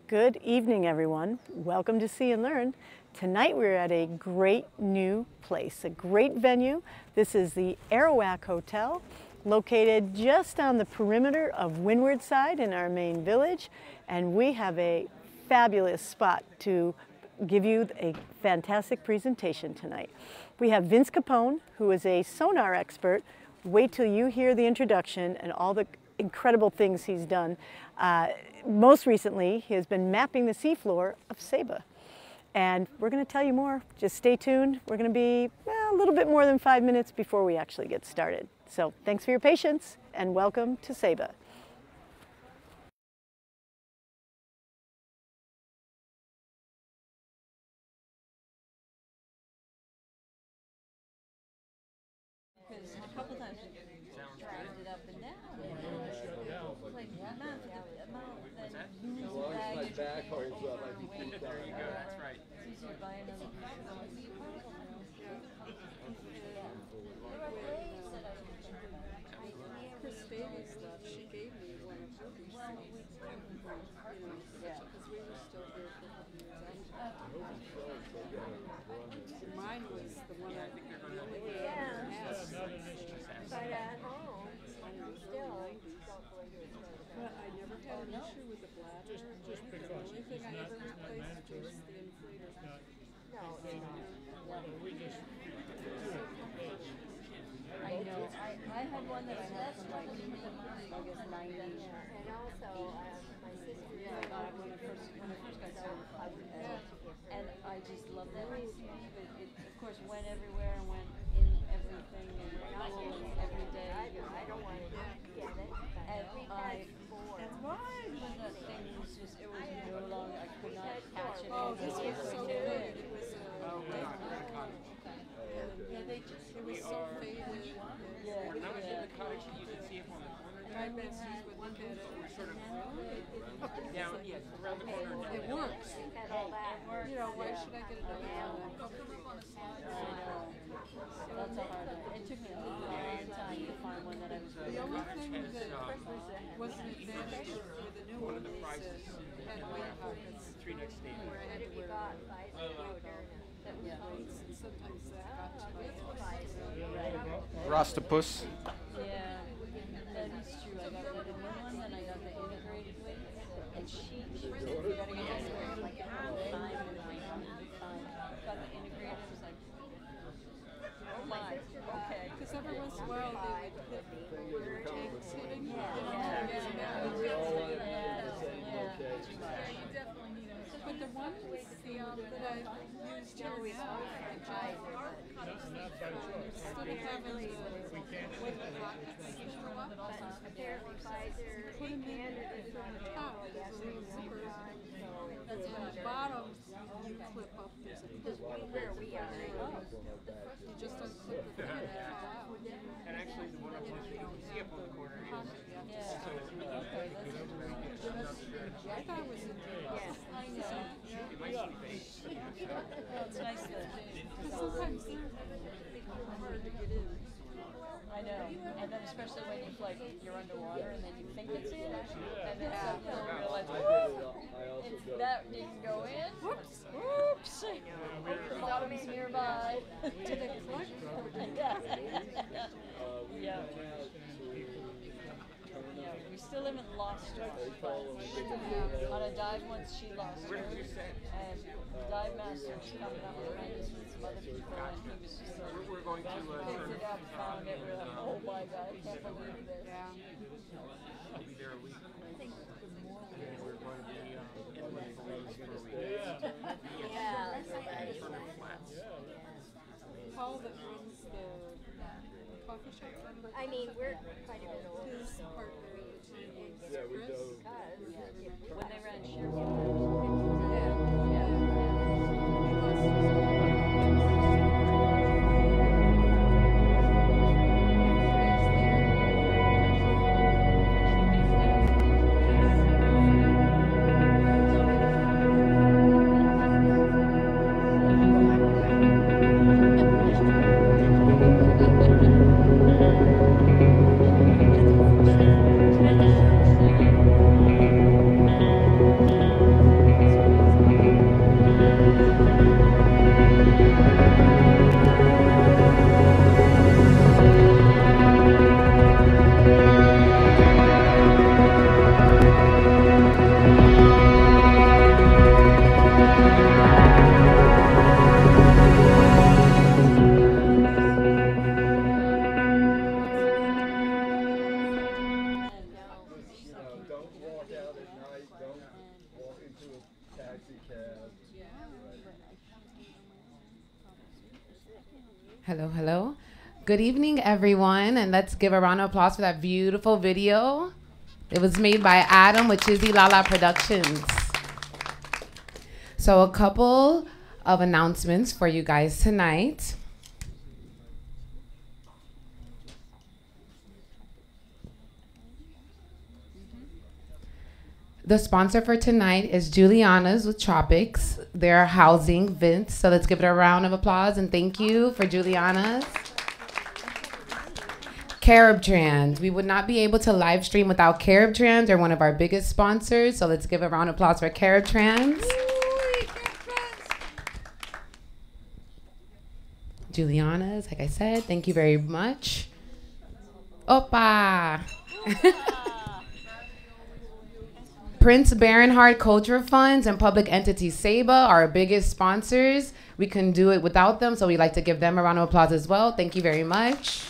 Good evening, everyone. Welcome to See and Learn. Tonight we're at a great new place, a great venue. This is the Arawak Hotel, located just on the perimeter of Windward Side in our main village, and we have a fabulous spot to give you a fantastic presentation tonight. We have Vince Capone, who is a sonar expert. Wait till you hear the introduction and all the incredible things he's done. Most recently, he has been mapping the seafloor of Saba. And we're going to tell you more. Just stay tuned. We're going to be a little bit more than 5 minutes before we actually get started. So thanks for your patience and welcome to Saba. Because a couple times we dragged it up and down. Like the amount that lose baggage. There you go, that's right. It's easier to buy another Chris Baby stuff, she gave me one of hers. Because we were still here for a couple years after. Mine was the one I think they're going to but at home, still. But I never had an issue with the bladder. The only thing I ever replaced was the inflator. I know. I had one that I had for like, I guess 90. And also, my sister got it when I first got certified. And I just love that receive. It of course went everywhere and went in everything and every day. I don't want to get it. And mine when that thing was just, it was no longer, I could not catch it. Oh, this was so good. It was it was so faded. Yeah. When I was in the cottage, you could see it on the corner. My besties would look at it. Sort of down, yes, around the corner. It works. You know, why should I get another one? I'll put them on a slide. That's a hard one. It took me a long time to find one that I was The only thing that was an advantage with the new one is that it had weight pockets where I had to wear weights, and sometimes that got to my Rostopus. Yeah, that is true. I got the new one, then I got the integrated weight, and she said, you gotta get this one. Like, fine, got the integrated, it was like, oh my, okay. Because every once in a while they would hit tanks hitting you. But the one that I used here now, instead of having the weight pockets show up, put them in from the top, there's a little zipper. And the bottom, you clip up, there's a clip where we are. You just unclip the thing and they fall out. And actually, the one up on you can see up on the corner is also I thought it was interesting. it might be base. It's nice that. Because sometimes they're hard to get in. I know, and then especially when you like you're underwater and then you think it's in, and then suddenly you realize, whoop, that didn't go in. Whoops! Whoops! The bottom's nearby. To the collect. Yeah. Yeah, we still haven't lost her. On a dive once she lost her, and dive master was coming up behind us with some other people, and he was just like, We're going to picked it up, found it, we're like, oh my god, I can't believe this. I'll be there a week. And we're going to be inland Belize for a week. Turner Flats. Paul that runs the coffee shop. I mean, we're quite a bit older. His partner is Chris. When they ran Share. Hello, hello. Good evening, everyone, and let's give a round of applause for that beautiful video. It was made by Adam with Chizzy Lala Productions. So a couple of announcements for you guys tonight. The sponsor for tonight is Juliana's with Tropics. They're housing Vince, so let's give it a round of applause and thank you for Juliana's. Carib Trans. We would not be able to live stream without Carib Trans. They're one of our biggest sponsors, so let's give a round of applause for Carib Trans. Juliana's, like I said, thank you very much. Opa! Prince Baronhard Culture Funds and Public Entity SEBA are our biggest sponsors. We couldn't do it without them, so we'd like to give them a round of applause as well. Thank you very much.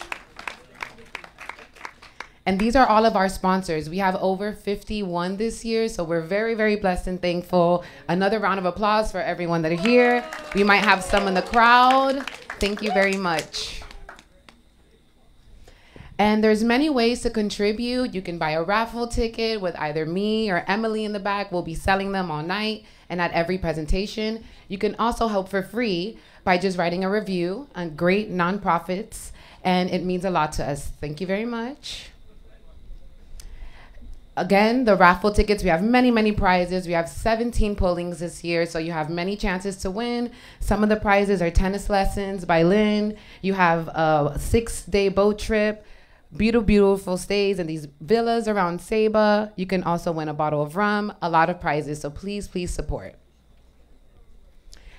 And these are all of our sponsors. We have over 51 this year, so we're very, very blessed and thankful. Another round of applause for everyone that are here. We might have some in the crowd. Thank you very much. And there's many ways to contribute. You can buy a raffle ticket with either me or Emily in the back. We'll be selling them all night and at every presentation. You can also help for free by just writing a review on great nonprofits, and it means a lot to us. Thank you very much. Again, the raffle tickets, we have many, many prizes. We have 17 pullings this year, so you have many chances to win. Some of the prizes are tennis lessons by Lynn. You have a 6-day boat trip, beautiful, beautiful stays in these villas around SEBA. You can also win a bottle of rum, a lot of prizes, so please, please support.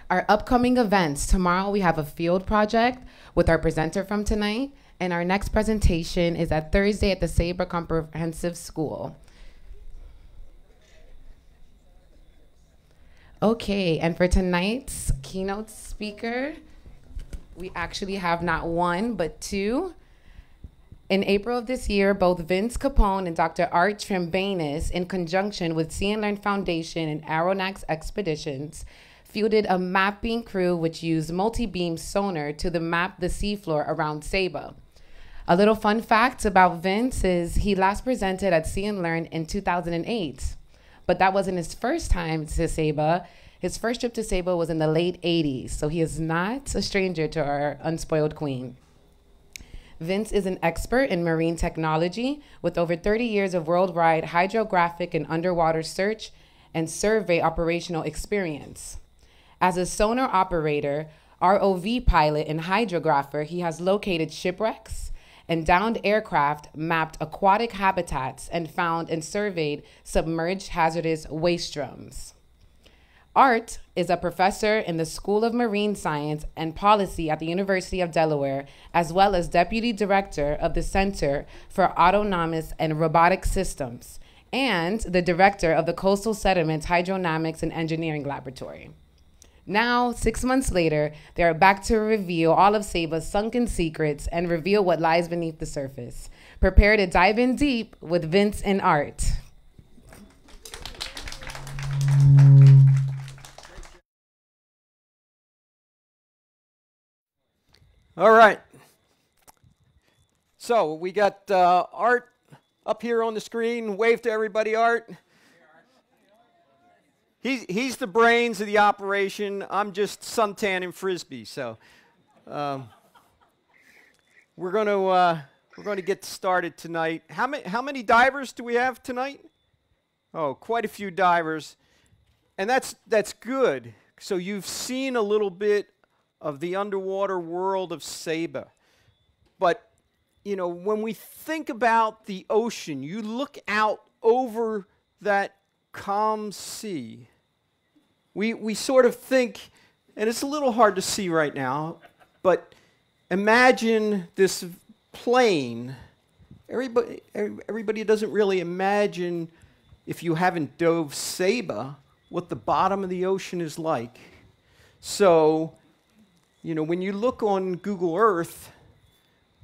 Our upcoming events. Tomorrow we have a field project with our presenter from tonight, and our next presentation is at Thursday at the SEBA Comprehensive School. Okay, and for tonight's keynote speaker, we actually have not one, but two. In April of this year, both Vince Capone and Dr. Art Trimbanis, in conjunction with See and Learn Foundation and Aronnax Expeditions, fielded a mapping crew which used multi-beam sonar to map the seafloor around SEBA. A little fun fact about Vince is he last presented at See and Learn in 2008. But that wasn't his first time to SEBA. His first trip to SEBA was in the late 80s, so he is not a stranger to our unspoiled queen. Vince is an expert in marine technology with over 30 years of worldwide hydrographic and underwater search and survey operational experience. As a sonar operator, ROV pilot, and hydrographer, he has located shipwrecks and downed aircraft, mapped aquatic habitats, and found and surveyed submerged hazardous waste drums. Art is a professor in the School of Marine Science and Policy at the University of Delaware, as well as deputy director of the Center for Autonomous and Robotic Systems, and the director of the Coastal Sediments Hydrodynamics and Engineering Laboratory. Now, 6 months later, they are back to reveal all of SEBA's sunken secrets and reveal what lies beneath the surface. Prepare to dive in deep with Vince and Art. All right. So we got Art up here on the screen. Wave to everybody, Art. He's the brains of the operation. I'm just suntan and frisbee. So we're going to get started tonight. How many divers do we have tonight? Oh, quite a few divers, and that's good. So you've seen a little bit of the underwater world of SEBA, but you know, when we think about the ocean, you look out over that calm sea. We sort of think, and it's a little hard to see right now, but imagine this plane. Everybody doesn't really imagine, if you haven't dove SEBA, what the bottom of the ocean is like. So, you know, when you look on Google Earth,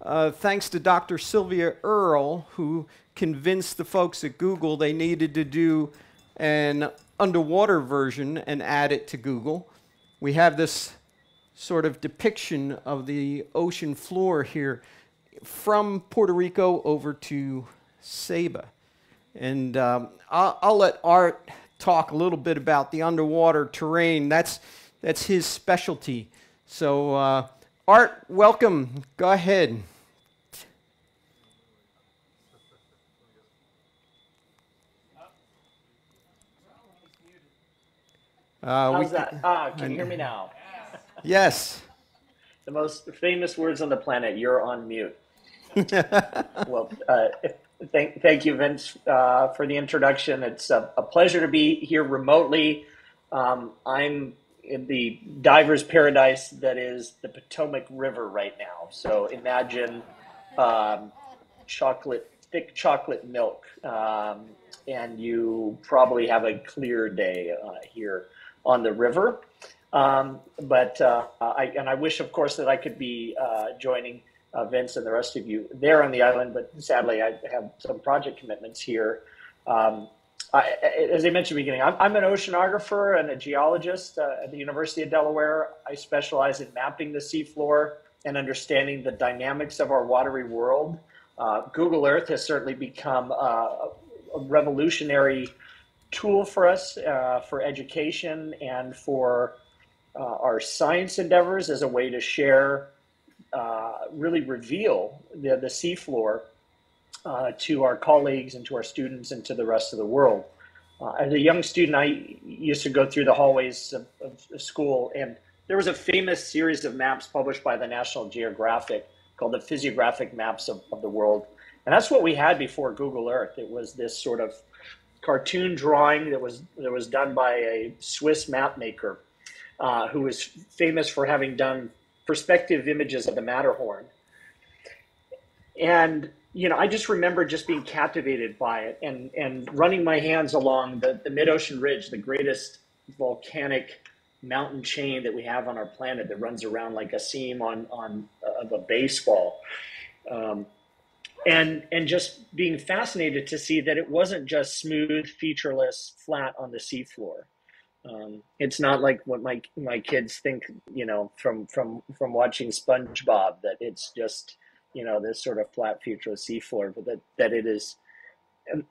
thanks to Dr. Sylvia Earle, who convinced the folks at Google they needed to do an underwater version and add it to Google, we have this sort of depiction of the ocean floor here from Puerto Rico over to Ceiba. And I'll let Art talk a little bit about the underwater terrain. That's his specialty. So Art, welcome. Go ahead. How's that? Can you hear me now? Yes. The most famous words on the planet, you're on mute. Well, thank you, Vince, for the introduction. It's a pleasure to be here remotely. I'm in the diver's paradise that is the Potomac River right now. So imagine thick chocolate milk, and you probably have a clear day here on the river. I wish, of course, that I could be joining Vince and the rest of you there on the island, but sadly I have some project commitments here. As I mentioned at the beginning, I'm an oceanographer and a geologist at the University of Delaware. I specialize in mapping the seafloor and understanding the dynamics of our watery world. Google Earth has certainly become a revolutionary tool for us for education and for our science endeavors as a way to share, really reveal the seafloor to our colleagues and to our students and to the rest of the world. As a young student, I used to go through the hallways of school, and there was a famous series of maps published by the National Geographic called the Physiographic Maps of the World. And that's what we had before Google Earth. It was this sort of cartoon drawing that was done by a Swiss map maker who was famous for having done perspective images of the Matterhorn. And I just remember just being captivated by it and running my hands along the mid-ocean ridge, the greatest volcanic mountain chain that we have on our planet that runs around like a seam of a baseball. And just being fascinated to see that it wasn't just smooth, featureless, flat on the seafloor. It's not like what my kids think, from watching SpongeBob, that it's just, this sort of flat, featureless seafloor, but that it is,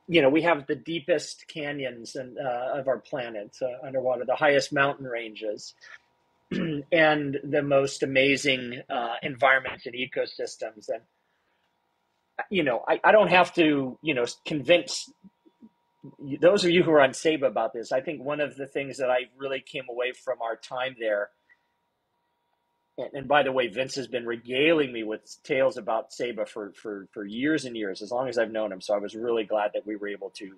we have the deepest canyons of our planet underwater, the highest mountain ranges, and the most amazing environments and ecosystems. And I don't have to, convince those of you who are on Ceiba about this. I think one of the things that I really came away from our time there, and by the way, Vince has been regaling me with tales about Ceiba for years and years, as long as I've known him. So I was really glad that we were able to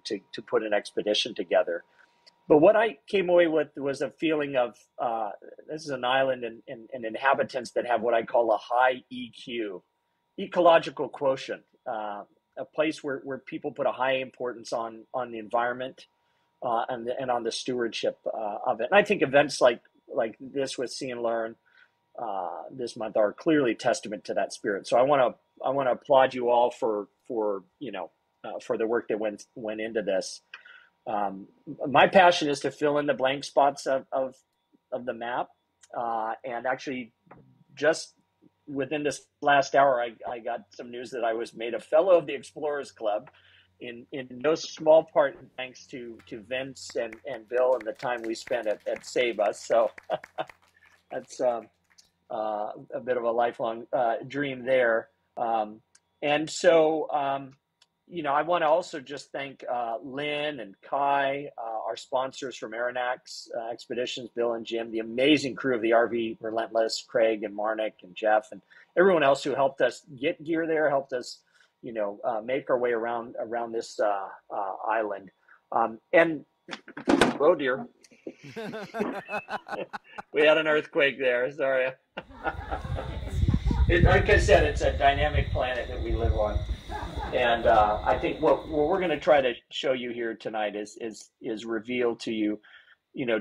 put an expedition together. But what I came away with was a feeling of, this is an island and inhabitants that have what I call a high EQ, ecological quotient, a place where people put a high importance on the environment and on the stewardship of it. And I think events like this with See and Learn this month are clearly testament to that spirit. So I want to applaud you all for the work that went into this. My passion is to fill in the blank spots of the map, and actually just within this last hour, I got some news that I was made a fellow of the Explorers Club, in no small part thanks to Vince and Bill and the time we spent at Ceiba. So that's a bit of a lifelong dream there. And so, I want to also just thank Lynn and Kai, our sponsors from Aronnax Expeditions, Bill and Jim, the amazing crew of the RV Relentless, Craig and Marnik and Jeff, and everyone else who helped us get gear there, helped us, make our way around this island. And oh dear, we had an earthquake there. Sorry. Like I said, it's a dynamic planet that we live on. And I think what we're going to try to show you here tonight is reveal to you,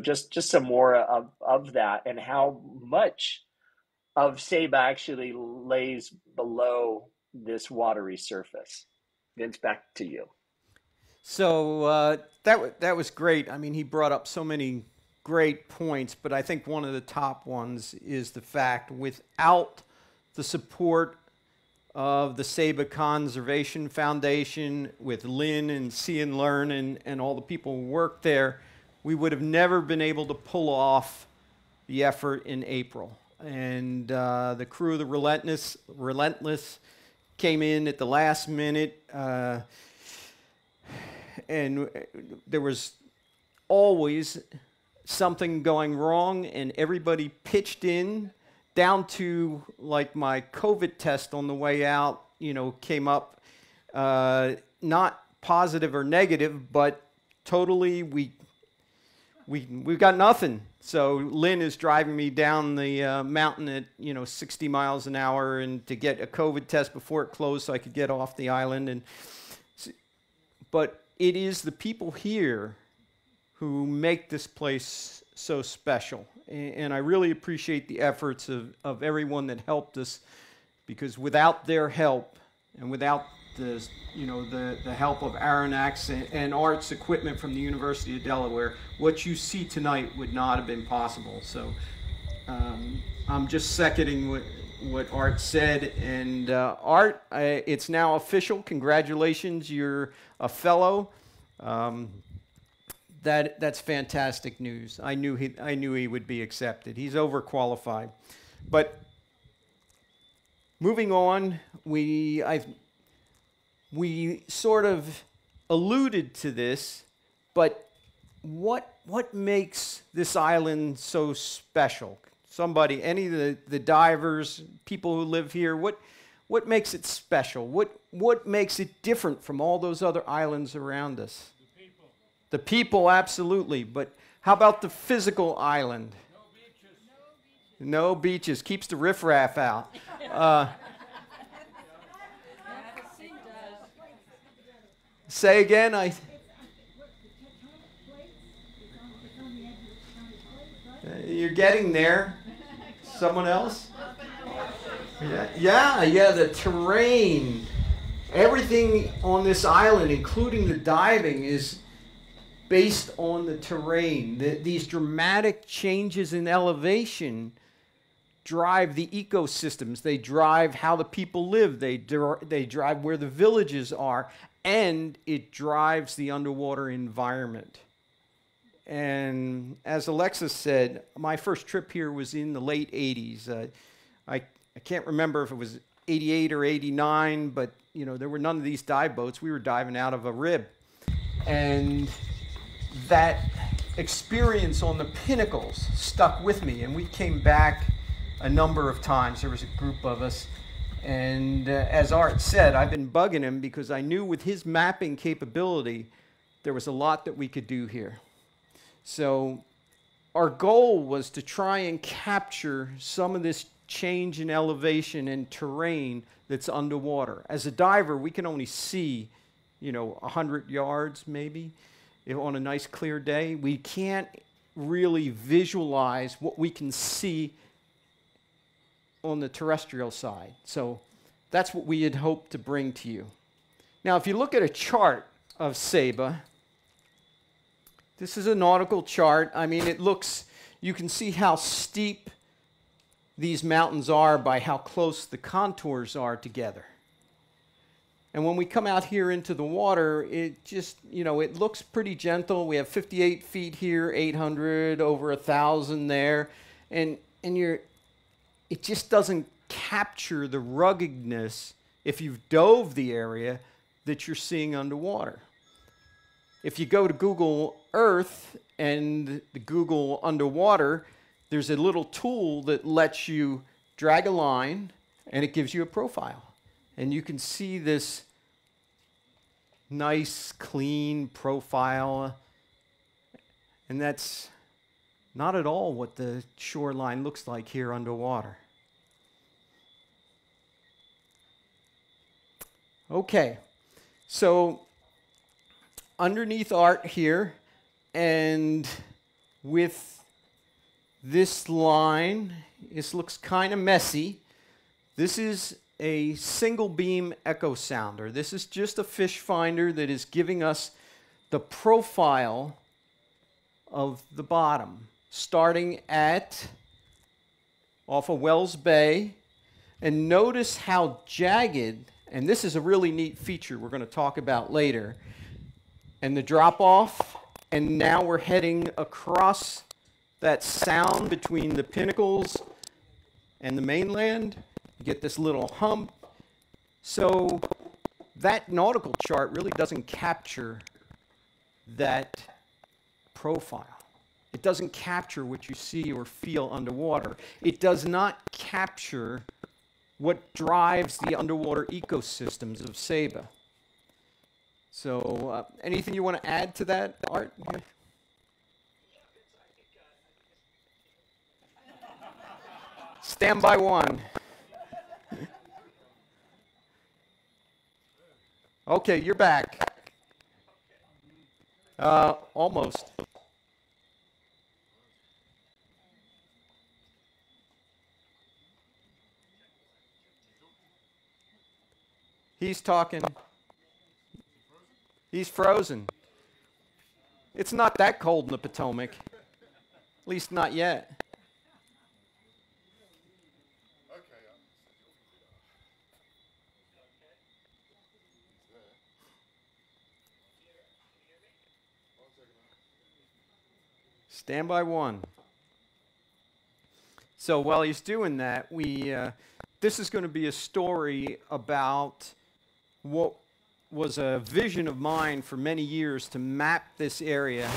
just some more of that, and how much of Ceiba actually lays below this watery surface. Vince, back to you. So that was great. I mean, he brought up so many great points, but I think one of the top ones is the fact without the support of the Saba Conservation Foundation with Lynn and See and Learn and all the people who work there, we would have never been able to pull off the effort in April. And the crew, the Relentless came in at the last minute, and there was always something going wrong, and everybody pitched in, down to like my COVID test on the way out, you know, came up not positive or negative, but totally we've got nothing. So Lynn is driving me down the mountain at 60 miles an hour, and to get a COVID test before it closed so I could get off the island. But it is the people here who make this place so special. And I really appreciate the efforts of everyone that helped us, because without their help and without the help of Aronnax and Art's equipment from the University of Delaware, what you see tonight would not have been possible. So I'm just seconding what Art said. And Art, it's now official. Congratulations, you're a fellow. That's fantastic news. I knew he would be accepted. He's overqualified. But moving on, we sort of alluded to this, but what makes this island so special? Somebody, any of the divers, people who live here, what makes it special? What makes it different from all those other islands around us? The people, absolutely. But how about the physical island? No beaches. Keeps the riffraff out. Say again. You're getting there. Someone else? Yeah. The terrain. Everything on this island, including the diving, is based on the terrain. These dramatic changes in elevation drive the ecosystems. They drive how the people live. They drive where the villages are, and it drives the underwater environment. And as Alexis said, my first trip here was in the late 80s. I can't remember if it was 88 or 89, but there were none of these dive boats. We were diving out of a rib. And that experience on the Pinnacles stuck with me, and we came back a number of times. There was a group of us, and as Art said, I've been bugging him because I knew with his mapping capability there was a lot that we could do here. So our goal was to try and capture some of this change in elevation and terrain that's underwater. As a diver, we can only see 100 yards maybe. If on a nice clear day, we can't really visualize what we can see on the terrestrial side. So that's what we had hoped to bring to you. Now, if you look at a chart of Saba, this is a nautical chart. I mean, you can see how steep these mountains are by how close the contours are together. And when we come out here into the water, it just, it looks pretty gentle. We have 58 feet here, 800, over 1,000 there. And it just doesn't capture the ruggedness, if you've dove the area, that you're seeing underwater. If you go to Google Earth and the Google Underwater, there's a little tool that lets you drag a line, and it gives you a profile. And you can see this nice, clean profile. And that's not at all what the shoreline looks like here underwater. Okay, so underneath Art here, and with this line, this looks kind of messy. This is a single beam echo sounder. This is just a fish finder that is giving us the profile of the bottom, starting at off of Wells Bay. And notice how jagged, and this is a really neat feature we're going to talk about later, and the drop off, and now we're heading across that sound between the Pinnacles and the mainland. You get this little hump. So that nautical chart really doesn't capture that profile. It doesn't capture what you see or feel underwater. It does not capture what drives the underwater ecosystems of Saba. So anything you want to add to that, Art? Stand by one. Okay, you're back. Almost. He's talking. He's frozen. It's not that cold in the Potomac. At least not yet. Stand by one. So while he's doing that, this is going to be a story about what was a vision of mine for many years to map this area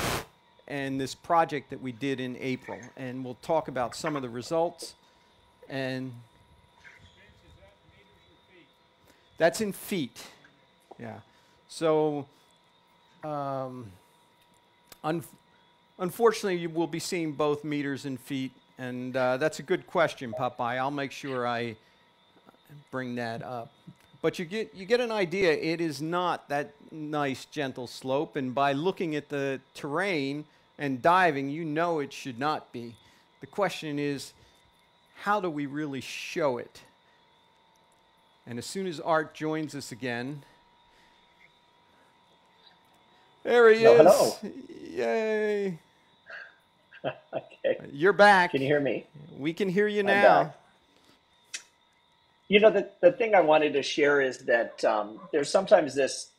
and this project that we did in April. And we'll talk about some of the results. And that's in feet. Yeah. So unfortunately, you will be seeing both meters and feet. And that's a good question, Popeye. I'll make sure I bring that up. But you get an idea. It is not that nice, gentle slope. And by looking at the terrain and diving, you know it should not be. The question is, how do we really show it? And as soon as Art joins us again, there he is. Hello. Yay. Okay. You're back. Can you hear me? We can hear you I'm now. back. You know, the thing I wanted to share is that there's sometimes this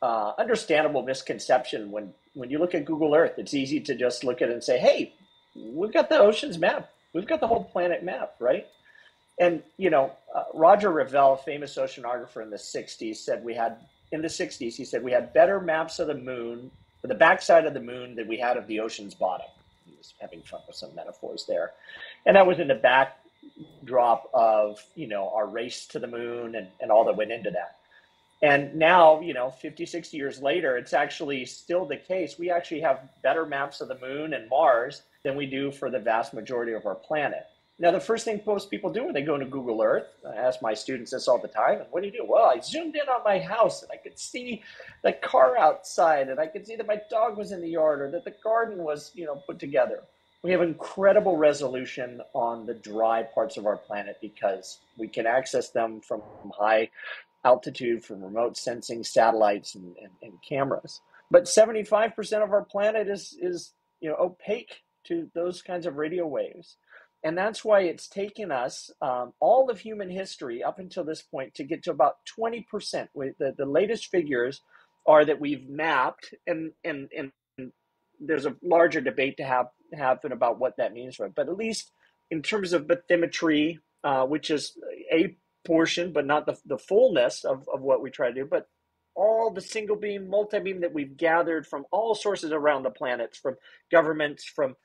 understandable misconception when you look at Google Earth. It's easy to just look at it and say, hey, we've got the oceans map. We've got the whole planet map, right? And, you know, Roger Revelle, famous oceanographer in the 60s, said we had better maps of the moon, the backside of the moon, than we had of the ocean's bottom. He was having fun with some metaphors there. And that was in the backdrop of, you know, our race to the moon and all that went into that. And now, you know, 50, 60 years later, it's actually still the case. We actually have better maps of the moon and Mars than we do for the vast majority of our planet. Now, the first thing most people do when they go into Google Earth, I ask my students this all the time, and what do you do? Well, I zoomed in on my house, and I could see the car outside, and I could see that my dog was in the yard, or that the garden was, you know, put together. We have incredible resolution on the dry parts of our planet because we can access them from high altitude, from remote sensing satellites and cameras. But 75% of our planet is you know, opaque to those kinds of radio waves. And that's why it's taken us all of human history up until this point to get to about 20%. The latest figures are that we've mapped, and there's a larger debate to happen about what that means for it. But at least in terms of bathymetry, which is a portion, but not the fullness of what we try to do, but all the single beam, multi-beam that we've gathered from all sources around the planet, from governments, from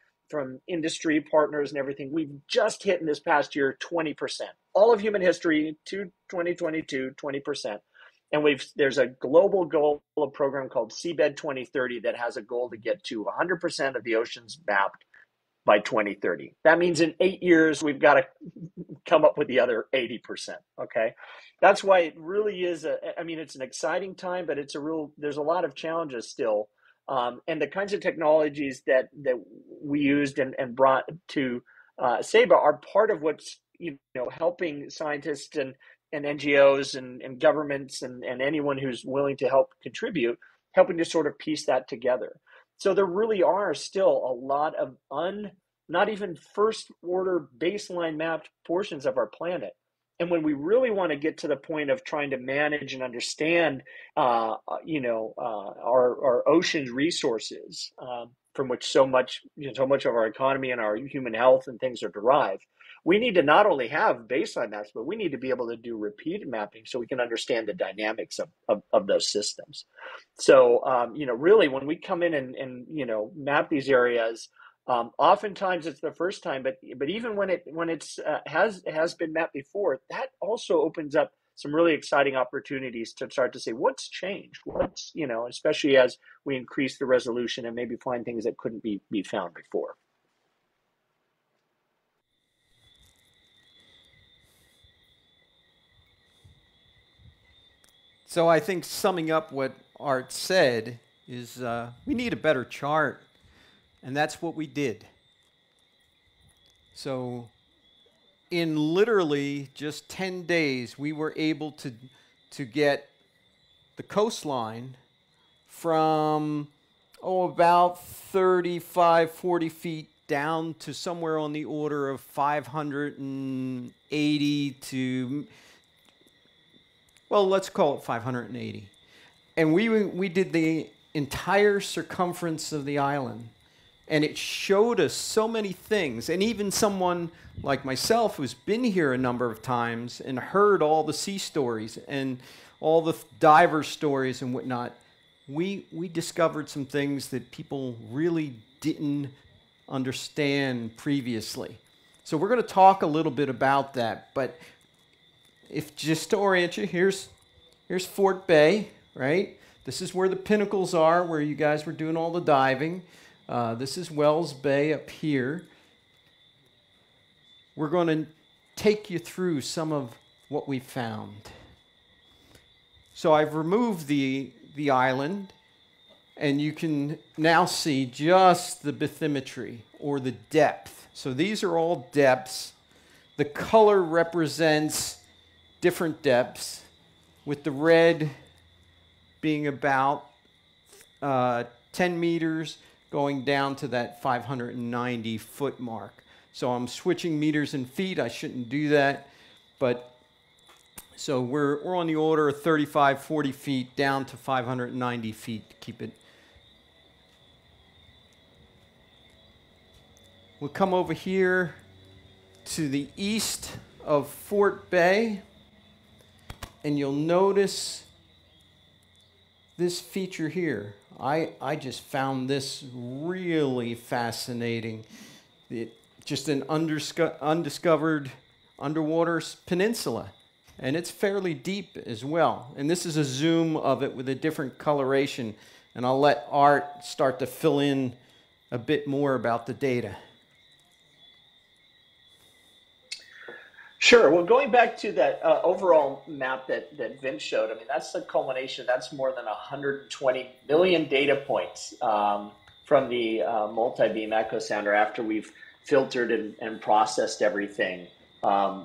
industry partners and everything, we've just hit in this past year 20%. All of human history to 2022, 20%. And there's a global goal, a program called Seabed 2030 that has a goal to get to 100% of the oceans mapped by 2030. That means in 8 years, we've got to come up with the other 80%, okay? That's why it really is, it's an exciting time, but there's a lot of challenges still. And the kinds of technologies that we used and brought to Saba are part of what's, you know, helping scientists and NGOs and governments and anyone who's willing to help contribute helping to sort of piece that together. So there really are still a lot of not even first order baseline mapped portions of our planet. And when we really want to get to the point of trying to manage and understand, our ocean's resources, from which so much of our economy and our human health and things are derived, we need to not only have baseline maps, but we need to be able to do repeated mapping so we can understand the dynamics of those systems. So, really, when we come in and map these areas, oftentimes it's the first time, but even when it's has been mapped before, that also opens up some really exciting opportunities to start to say what's changed, especially as we increase the resolution and maybe find things that couldn't be found before. So I think summing up what Art said is we need a better chart, and that's what we did. So in literally just 10 days, we were able to get the coastline from, about 35, 40 feet down to somewhere on the order of 580 to, well, let's call it 580. And we did the entire circumference of the island. And it showed us so many things. And even someone like myself who's been here a number of times and heard all the sea stories and all the diver stories and whatnot, we discovered some things that people really didn't understand previously. So we're going to talk a little bit about that. But if just to orient you, here's Fort Bay, right? This is where the Pinnacles are, where you guys were doing all the diving. This is Wells Bay up here. We're going to take you through some of what we found. So I've removed the island, and you can now see just the bathymetry, or the depth. So these are all depths. The color represents different depths, with the red being about 10 meters, going down to that 590 foot mark. So I'm switching meters and feet. I shouldn't do that. But so we're on the order of 35, 40 feet down to 590 feet to keep it. We'll come over here to the east of Fort Bay, and you'll notice this feature here. I just found this really fascinating. Just an undiscovered underwater peninsula, and it's fairly deep as well. And this is a zoom of it with a different coloration, and I'll let Art start to fill in a bit more about the data. Sure. Well, going back to that overall map that Vince showed, I mean, that's the culmination. That's more than 120 million data points from the multi-beam echo sounder after we've filtered and processed everything.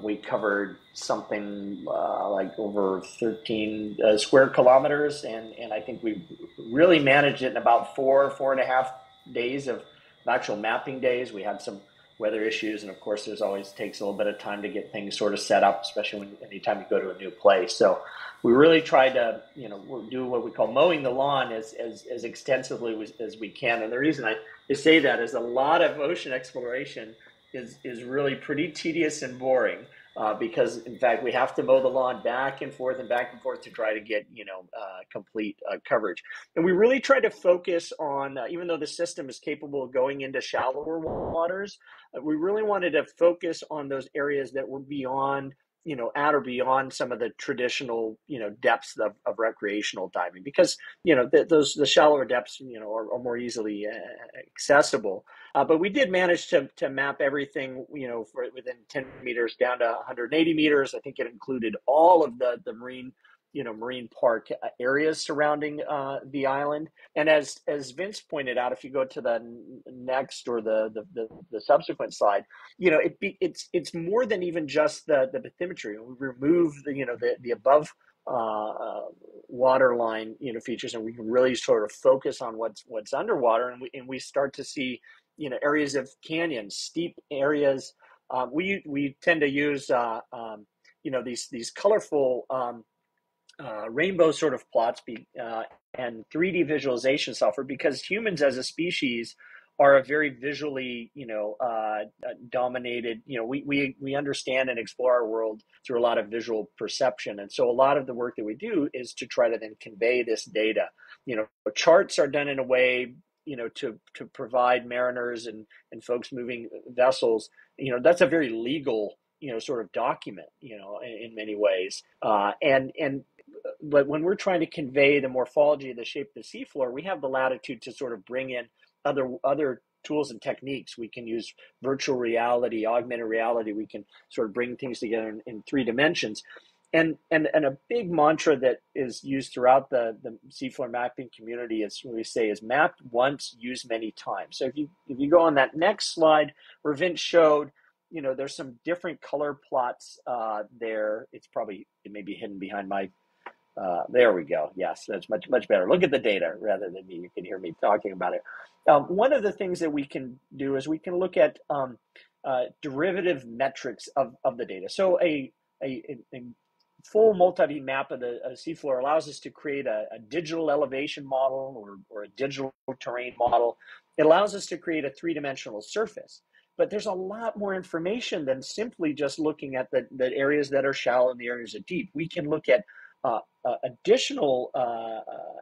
We covered something like over 13 square kilometers, and I think we really managed it in about 4.5 days of actual mapping days. We had some weather issues, and of course there's always takes a little bit of time to get things sort of set up, especially anytime you go to a new place. So we really tried to do what we call mowing the lawn as extensively as we can. And the reason I say that is a lot of ocean exploration is really pretty tedious and boring, because in fact we have to mow the lawn back and forth to try to get complete coverage. And we really try to focus on, even though the system is capable of going into shallower waters, we really wanted to focus on those areas that were beyond at or beyond some of the traditional depths of recreational diving, because the shallower depths are more easily accessible. But we did manage to map everything for within 10 meters down to 180 meters. I think it included all of the marine marine park areas surrounding the island. And as Vince pointed out, if you go to the next or the subsequent slide, it's more than even just the bathymetry. We remove the above waterline, features, and we can really sort of focus on what's underwater, and we start to see, areas of canyons, steep areas. We tend to use, these colorful rainbow sort of plots and 3D visualization software, because humans as a species are a very visually, dominated. We understand and explore our world through a lot of visual perception, and so a lot of the work that we do is to try to then convey this data. Charts are done in a way, to provide mariners and folks moving vessels. That's a very legal, sort of document, in many ways, but when we're trying to convey the morphology of the shape of the seafloor, we have the latitude to sort of bring in other tools and techniques. We can use virtual reality, augmented reality. We can sort of bring things together in 3 dimensions. And a big mantra that is used throughout the seafloor mapping community is, we say, is mapped once, used many times. So if you go on that next slide where Vince showed, there's some different color plots there. It may be hidden behind my. There we go. Yes, that's much better. Look at the data rather than me. You can hear me talking about it. One of the things that we can do is we can look at derivative metrics of the data. So a full multi-beam map of the seafloor allows us to create a digital elevation model or a digital terrain model. It allows us to create a 3-dimensional surface. But there's a lot more information than simply just looking at the areas that are shallow and the areas that are deep. We can look at additional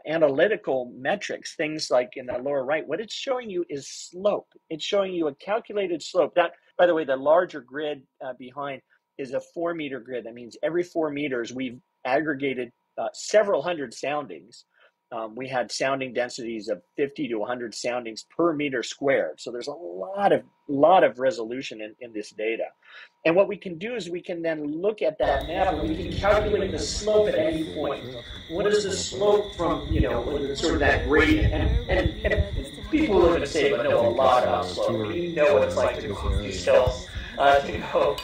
analytical metrics, things like in the lower right. What it's showing you is slope. It's showing you a calculated slope. That, by the way, the larger grid behind is a 4-meter grid. That means every 4 meters we've aggregated several hundred soundings. We had sounding densities of 50 to 100 soundings per meter squared. So there's a lot of resolution in this data. And what we can do is we can then look at that map and we can calculate the slope at any point. What is the slope from, sort of that gradient? And people who live in Saba know a lot about slope. We know what it's like to go up these hills, to go,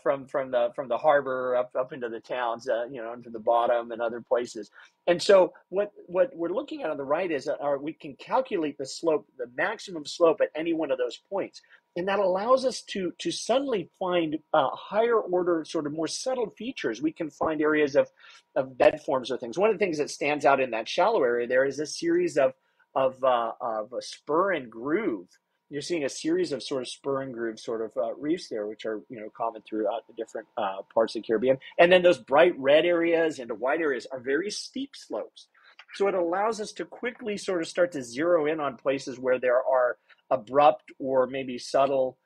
from the harbor up into the towns, into the bottom and other places. And so what we're looking at on the right is we can calculate the slope, the maximum slope at any one of those points. And that allows us to suddenly find higher order, sort of more subtle features. We can find areas of bed forms or things. One of the things that stands out in that shallow area there is a series of a spur and groove. You're seeing a series of sort of spur and groove sort of reefs there, which are common throughout the different parts of the Caribbean. And then those bright red areas and the white areas are very steep slopes. So it allows us to quickly sort of start to zero in on places where there are abrupt or maybe subtle,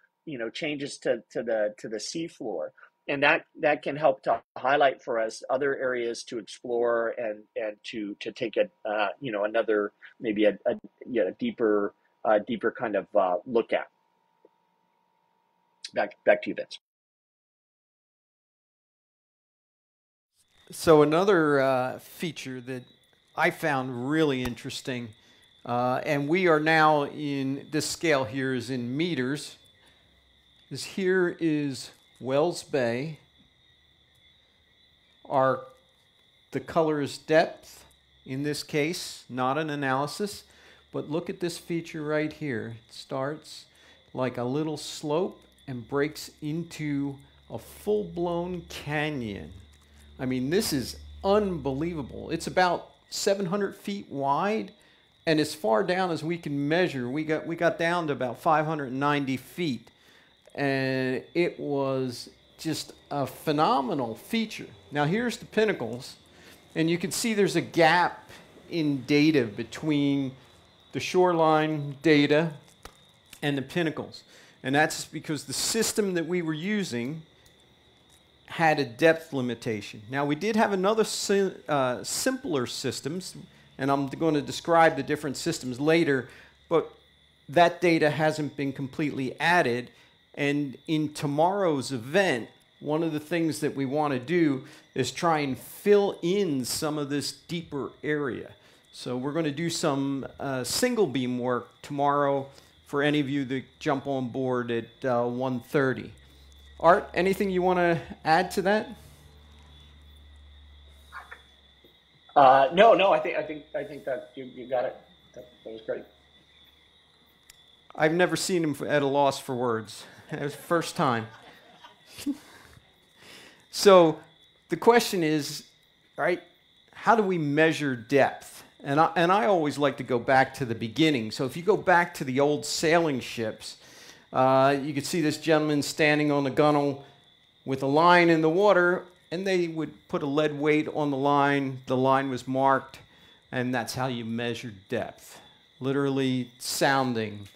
changes to the seafloor, and that can help to highlight for us other areas to explore and to take another maybe a deeper kind of look at. Back to you, Vince. So another feature that I found really interesting, and we are now in this scale here is in meters, is here is Wells Bay. The color is depth in this case, not an analysis, but look at this feature right here. It starts like a little slope and breaks into a full-blown canyon. I mean, this is unbelievable. It's about 700 feet wide, and as far down as we can measure, we got down to about 590 feet, and it was just a phenomenal feature. Now here's the pinnacles, and you can see there's a gap in data between the shoreline data and the pinnacles, and that's because the system that we were using had a depth limitation. Now we did have another simpler systems, and I'm going to describe the different systems later, but that data hasn't been completely added. And in tomorrow's event, one of the things that we want to do is try and fill in some of this deeper area. So we're going to do some single beam work tomorrow for any of you that jump on board at 1:30. Art, anything you want to add to that? No. I think that you got it. That was great. I've never seen him at a loss for words. It was the first time. So the question is, right, how do we measure depth? And I always like to go back to the beginning. So if you go back to the old sailing ships, you could see this gentleman standing on the gunwale with a line in the water, and they would put a lead weight on the line. The line was marked, and that's how you measured depth, literally sounding.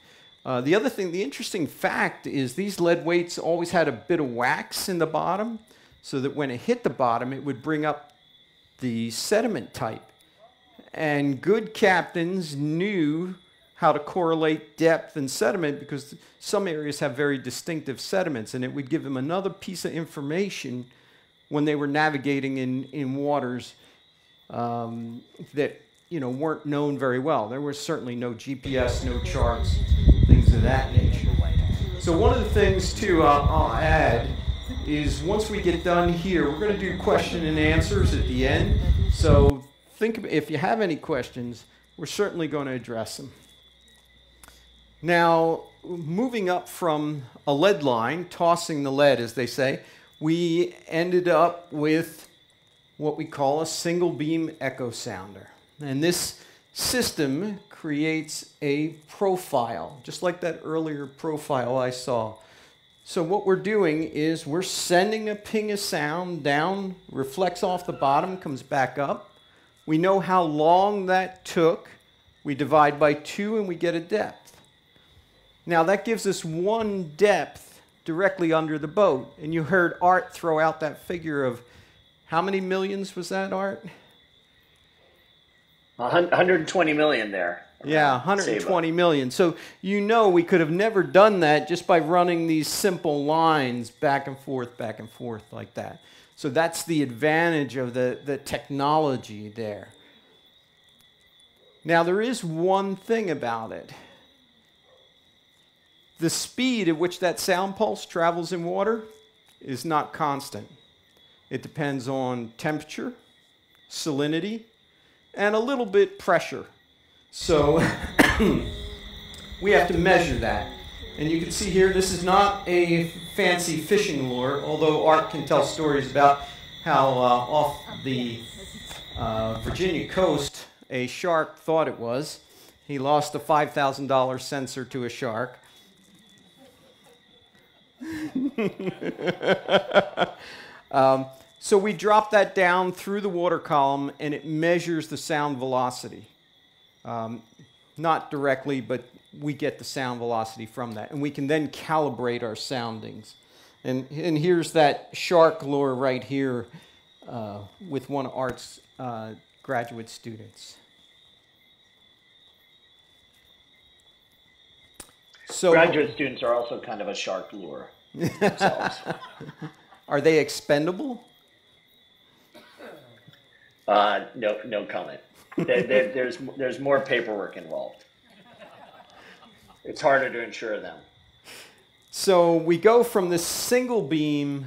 The other thing, the interesting fact is these lead weights always had a bit of wax in the bottom, so that when it hit the bottom, it would bring up the sediment type. And good captains knew how to correlate depth and sediment because some areas have very distinctive sediments, and it would give them another piece of information when they were navigating in waters that weren't known very well. There was certainly no GPS, no charts, things of that nature. So one of the things too I'll add is once we get done here, we're going to do question and answers at the end. So if you have any questions, we're certainly going to address them. Now, moving up from a lead line, tossing the lead, as they say, we ended up with what we call a single beam echo sounder. And this system creates a profile, just like that earlier profile I saw. So what we're doing is we're sending a ping of sound down, reflects off the bottom, comes back up. We know how long that took. We divide by 2 and we get a depth. Now that gives us one depth directly under the boat. And you heard Art throw out that figure of how many millions was that, Art? 120 million there. Yeah, 120 million. So we could have never done that just by running these simple lines back and forth like that. So that's the advantage of the technology there. Now there is one thing about it. The speed at which that sound pulse travels in water is not constant. It depends on temperature, salinity, and a little bit pressure. So we have to measure that. And you can see here, this is not a fancy fishing lure, although Art can tell stories about how off the Virginia coast, a shark thought it was. He lost a $5,000 sensor to a shark. So we drop that down through the water column, and it measures the sound velocity. Not directly, but we get the sound velocity from that. And we can then calibrate our soundings. And here's that shark lure right here with one of Art's graduate students. So, graduate students are also kind of a shark lure themselves. Are they expendable? No comment. There's more paperwork involved. It's harder to insure them. So we go from this single beam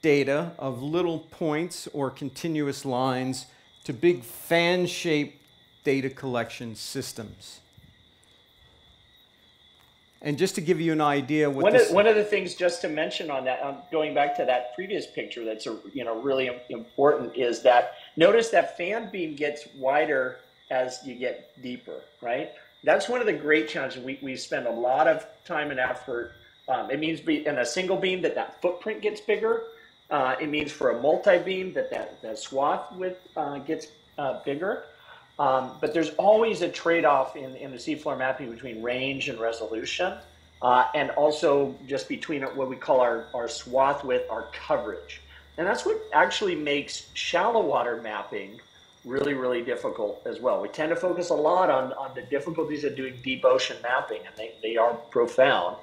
data of little points or continuous lines to big fan-shaped data collection systems. And just to give you an idea, one of the things just to mention on that, going back to that previous picture, that's really important is that notice that fan beam gets wider as you get deeper, right? That's one of the great challenges. We spend a lot of time and effort. It means in a single beam that footprint gets bigger. It means for a multi-beam that swath width gets bigger. But there's always a trade-off in the seafloor mapping between range and resolution, and also just between what we call our swath width, our coverage. And that's what actually makes shallow water mapping really, really difficult as well. We tend to focus a lot on the difficulties of doing deep ocean mapping, and they are profound.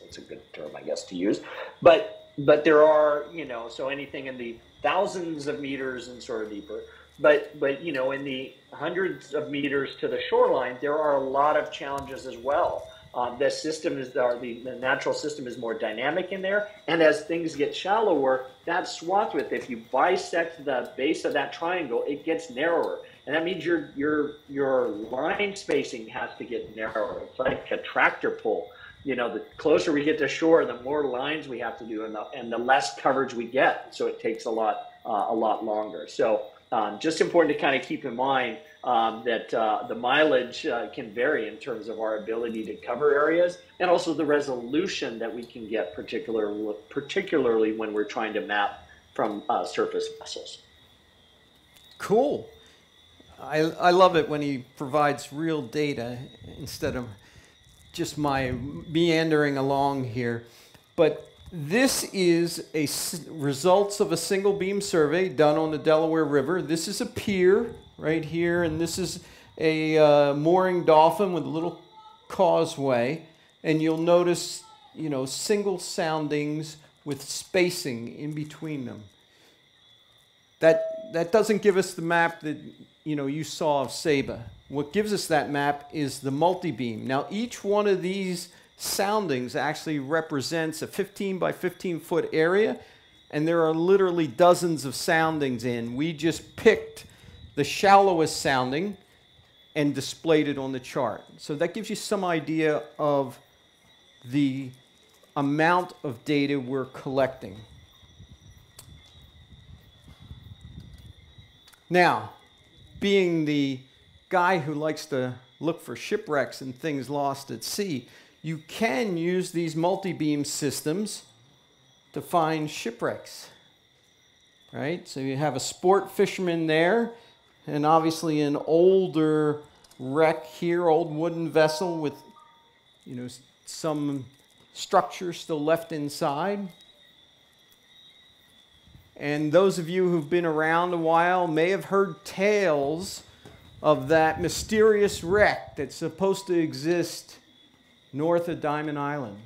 That's a good term, I guess, to use. But there are, so anything in the thousands of meters and sort of deeper. But in the hundreds of meters to the shoreline, there are a lot of challenges as well. The system is, or the natural system is more dynamic in there. And as things get shallower, that swath width, if you bisect the base of that triangle, it gets narrower. And that means your line spacing has to get narrower. It's like a tractor pull. You know, the closer we get to shore, the more lines we have to do, and the less coverage we get. So it takes a lot longer. So just important to kind of keep in mind that the mileage can vary in terms of our ability to cover areas, and also the resolution that we can get, particularly when we're trying to map from surface vessels. Cool. I love it when he provides real data instead of just my meandering along here. But this is results of a single beam survey done on the Delaware River. This is a pier right here, and this is a mooring dolphin with a little causeway. And you'll notice, you know, single soundings with spacing in between them. That doesn't give us the map that you saw of Saba. What gives us that map is the multi-beam. Now each one of these soundings actually represents a 15 by 15 foot area, and there are literally dozens of soundings in. We just picked the shallowest sounding and displayed it on the chart. So that gives you some idea of the amount of data we're collecting. Now, being the guy who likes to look for shipwrecks and things lost at sea, you can use these multi-beam systems to find shipwrecks, right? So you have a sport fisherman there, and obviously an older wreck here, old wooden vessel with, some structure still left inside. And those of you who've been around a while may have heard tales of that mysterious wreck that's supposed to exist north of Diamond Island.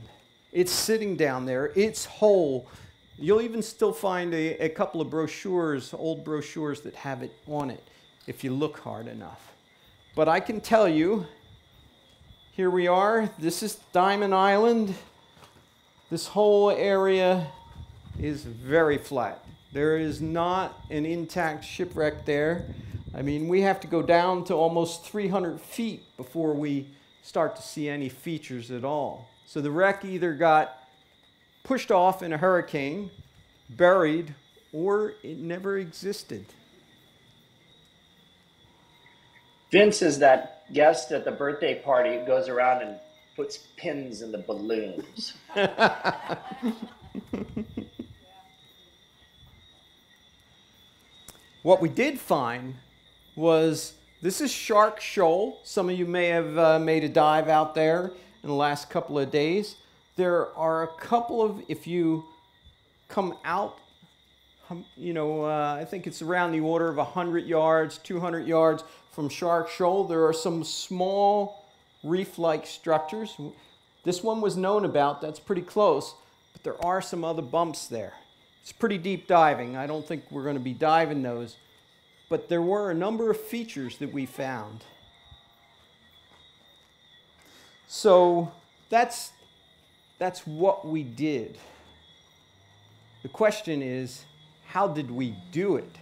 It's sitting down there. It's whole. You'll even still find a couple of brochures, old brochures that have it on it, if you look hard enough. But I can tell you, here we are. This is Diamond Island. This whole area is very flat. There is not an intact shipwreck there. I mean, we have to go down to almost 300 feet before we start to see any features at all. So the wreck either got pushed off in a hurricane, buried, or it never existed. Vince is that guest at the birthday party who goes around and puts pins in the balloons. What we did find was, this is Shark Shoal. Some of you may have made a dive out there in the last couple of days. There are a couple of, if you come out, I think it's around the order of 100 yards, 200 yards from Shark Shoal, there are some small reef-like structures. This one was known about, that's pretty close, but there are some other bumps there. It's pretty deep diving. I don't think we're going to be diving those. But there were a number of features that we found. So that's what we did. The question is, how did we do it?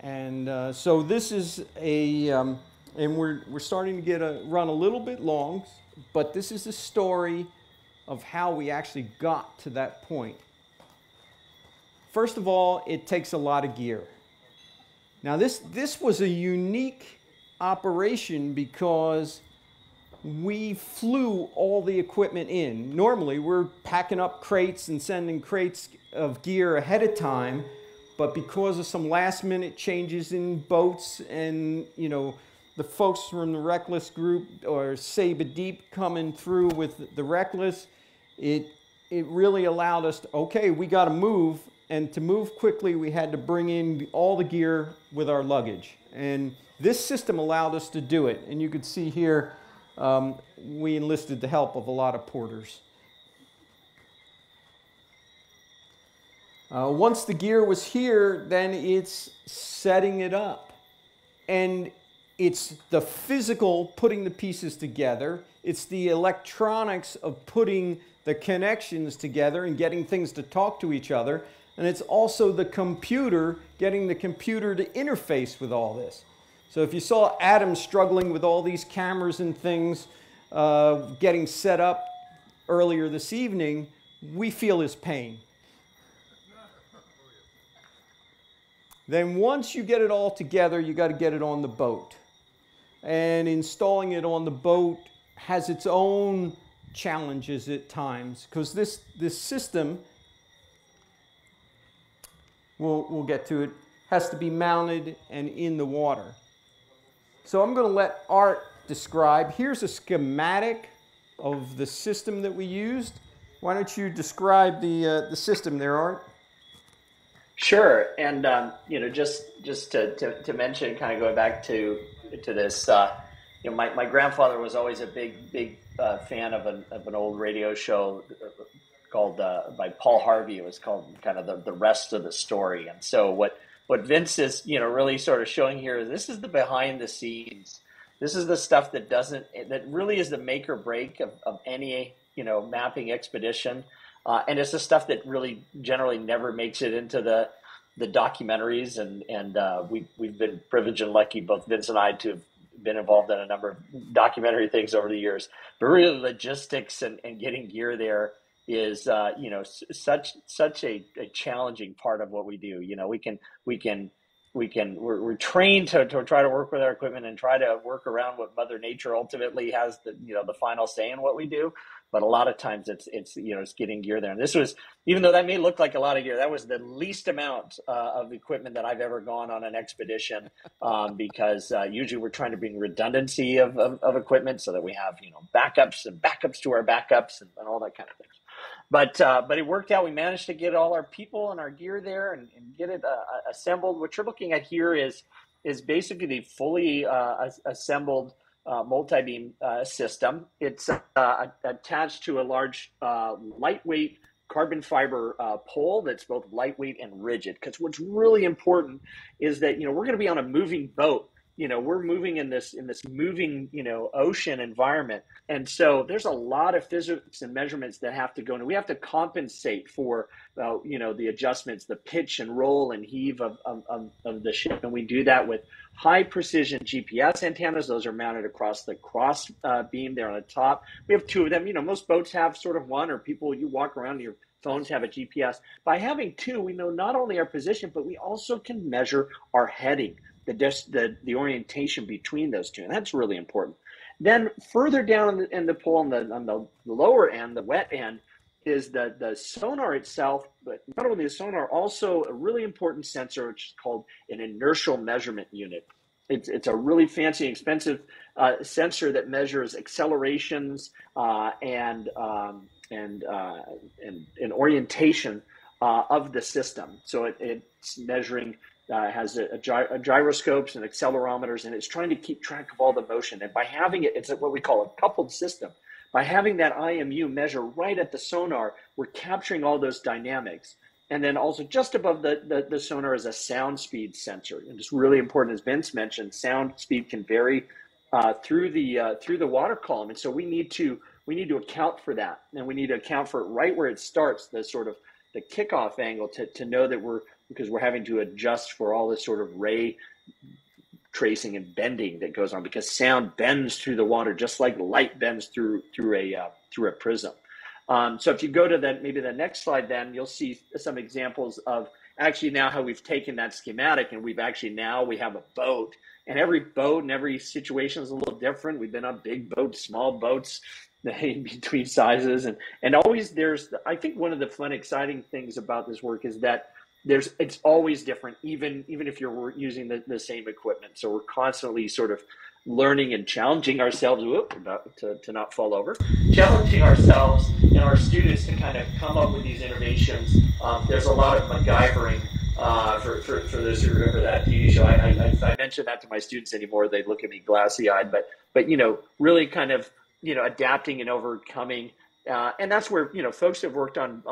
And so this is and we're starting to run a little bit long, but this is the story of how we actually got to that point. First of all, it takes a lot of gear. Now this was a unique operation because we flew all the equipment in. Normally we're packing up crates and sending crates of gear ahead of time, but because of some last minute changes in boats and the folks from the Reckless group or Saba Deep coming through with the Reckless, it really allowed us to, okay, we got to move. And to move quickly, we had to bring in all the gear with our luggage. And this system allowed us to do it. And you could see here, we enlisted the help of a lot of porters. Once the gear was here, then it's setting it up. And it's the physical putting the pieces together. It's the electronics of putting the connections together and getting things to talk to each other. And it's also the computer, getting the computer to interface with all this. So if you saw Adam struggling with all these cameras and things, getting set up earlier this evening, we feel his pain. Then once you get it all together, you got to get it on the boat. And installing it on the boat has its own challenges at times, because this system, we'll get to it, has to be mounted and in the water. So I'm going to let Art describe. Here's a schematic of the system that we used. Why don't you describe the system there, Art? Sure, and just to mention, kind of going back to this, my grandfather was always a big fan of an old radio show called by Paul Harvey. It was called kind of the rest of the story. And so what Vince is really sort of showing here is this is the behind the scenes. This is the stuff that really is the make or break of any mapping expedition. And it's the stuff that really generally never makes it into the documentaries, and we've been privileged and lucky, both Vince and I, to have been involved in a number of documentary things over the years. But really, logistics and getting gear there is such a challenging part of what we do. We're trained to try to work with our equipment and try to work around what Mother Nature ultimately has the final say in what we do. But a lot of times it's getting gear there. And this was, even though that may look like a lot of gear, that was the least amount of equipment that I've ever gone on an expedition, because usually we're trying to bring redundancy of equipment so that we have backups and backups to our backups and all that kind of thing. But it worked out. We managed to get all our people and our gear there and get it assembled. What you're looking at here is basically the fully assembled multi-beam system. It's attached to a large lightweight carbon fiber pole that's both lightweight and rigid. Because what's really important is that we're going to be on a moving boat. We're moving in this moving ocean environment, and so there's a lot of physics and measurements that have to go in. We have to compensate for the adjustments, the pitch and roll and heave of the ship, and we do that with high precision GPS antennas. Those are mounted across the cross beam there on the top. We have two of them. Most boats have sort of one, or you walk around and your phones have a GPS. By having two, we know not only our position, but we also can measure our heading, the orientation between those two, and that's really important. Then further down in the pole on the lower end, the wet end, is the sonar itself, but not only the sonar, also a really important sensor, which is called an inertial measurement unit. It's a really fancy, expensive sensor that measures accelerations and orientation of the system. So it's measuring. Has gyroscopes and accelerometers, and it's trying to keep track of all the motion. And by having it, it's what we call a coupled system. By having that IMU measure right at the sonar, we're capturing all those dynamics. And then also just above the sonar is a sound speed sensor. And it's really important, as Vince mentioned, sound speed can vary through the water column. And so we need to account for that. And we need to account for it right where it starts, the sort of the kickoff angle, to know that because we're having to adjust for all this sort of ray tracing and bending that goes on, because sound bends through the water just like light bends through a prism. So if you go to maybe the next slide, then you'll see some examples of actually now how we've taken that schematic and we have a boat, and every boat and every situation is a little different. We've been on big boats, small boats, in between sizes, and always I think one of the fun, exciting things about this work is that it's always different, even if you're using the same equipment. So we're constantly sort of learning and challenging ourselves to not fall over, challenging ourselves and our students to kind of come up with these innovations. There's a lot of MacGyvering for those who remember that TV show. I mention that to my students anymore. They look at me glassy-eyed, but really kind of adapting and overcoming. And that's where folks who have worked on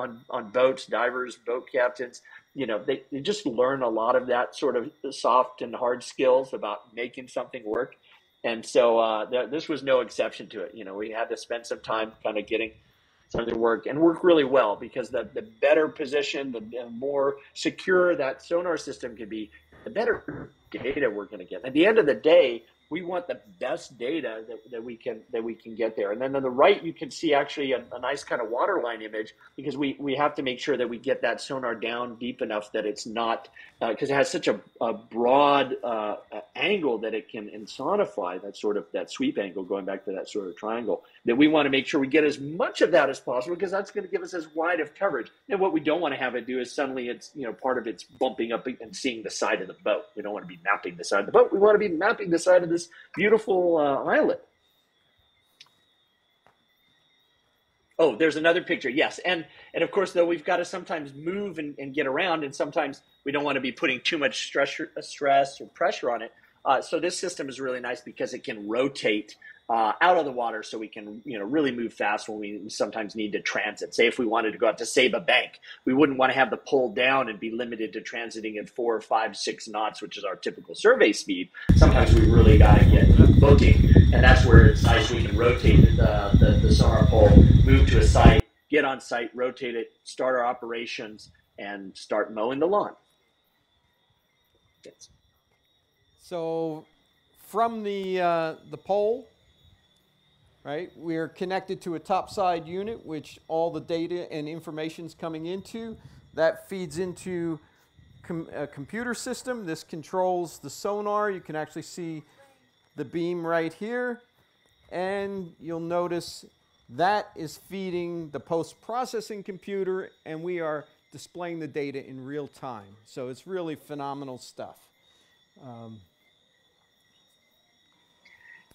boats, divers, boat captains, you know, they just learn a lot of that sort of soft and hard skills about making something work. And so this was no exception to it. You know, we had to spend some time kind of getting something to work and work really well, because the better position, the more secure that sonar system can be, the better data we're going to get. At the end of the day, we want the best data that we can get there. And then on the right, you can see actually a nice kind of waterline image, because we have to make sure that we get that sonar down deep enough that it's not, because it has such a broad angle that it can insonify that sweep angle, going back to that sort of triangle, that we want to make sure we get as much of that as possible, because that's going to give us as wide of coverage. And what we don't want to have it do is suddenly it's, you know, part of it's bumping up and seeing the side of the boat. We don't want to be mapping the side of the boat. We want to be mapping the side of this beautiful islet. Oh, there's another picture. Yes. And of course, though, we've got to sometimes move and get around, and sometimes we don't want to be putting too much stress or pressure on it. So this system is really nice because it can rotate out of the water, so we can, you know, really move fast when we sometimes need to transit. Say if we wanted to go out to Saba Bank, we wouldn't want to have the pole down and be limited to transiting at 4, 5, 6 knots, which is our typical survey speed. Sometimes we really got to get booking, and that's where it's nice. We can rotate the sonar pole, move to a site, get on site, rotate it, start our operations, and start mowing the lawn. Yes. So from the pole, right, we're connected to a topside unit, which all the data and information is coming into. That feeds into a computer system. This controls the sonar. You can actually see the beam right here. And you'll notice that is feeding the post-processing computer, and we are displaying the data in real time. So it's really phenomenal stuff.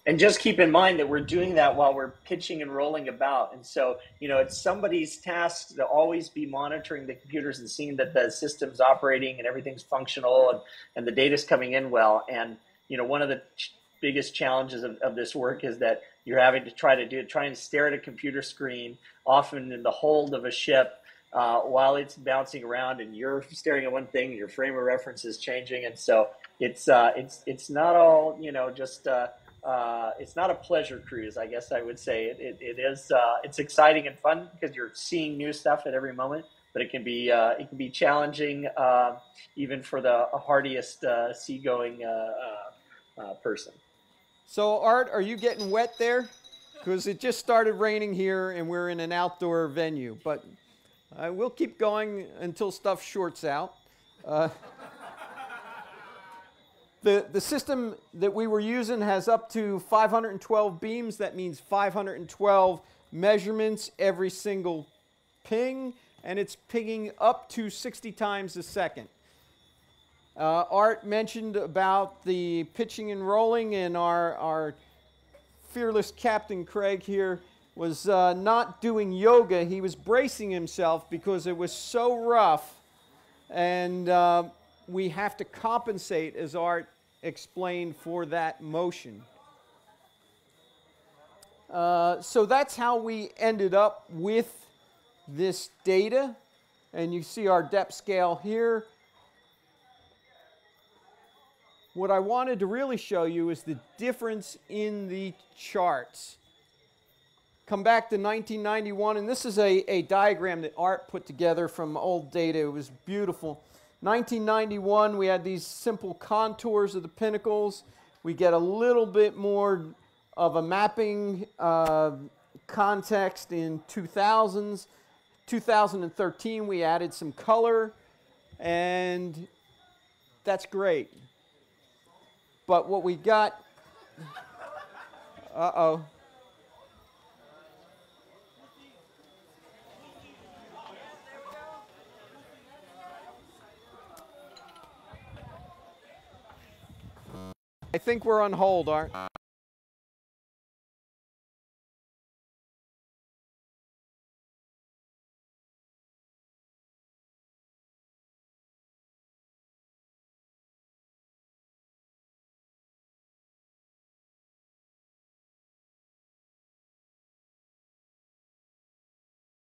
And just keep in mind that we're doing that while we're pitching and rolling about. And so, you know, it's somebody's task to always be monitoring the computers and seeing that the system's operating and everything's functional and the data's coming in well. And, you know, one of the biggest challenges of this work is that you're having to try and stare at a computer screen, often in the hold of a ship, while it's bouncing around, and you're staring at one thing, your frame of reference is changing. And so it's not all, you know, just, it's not a pleasure cruise, I guess I would say. It is, it's exciting and fun because you're seeing new stuff at every moment, but it can be challenging, even for the hardiest seagoing person. So Art, are you getting wet there? Because it just started raining here and we're in an outdoor venue, but we'll keep going until stuff shorts out. The system that we were using has up to 512 beams. That means 512 measurements every single ping, and it's pinging up to 60 times a second. Art mentioned about the pitching and rolling, and our fearless Captain Craig here was not doing yoga. He was bracing himself because it was so rough, and we have to compensate, as Art explained, for that motion. So that's how we ended up with this data, and you see our depth scale here. What I wanted to really show you is the difference in the charts. Come back to 1991, and this is a diagram that Art put together from old data. It was beautiful. 1991, we had these simple contours of the pinnacles. We get a little bit more of a mapping context in 2000s. 2013, we added some color, and that's great. But what we got, uh-oh. I think we're on hold, Art.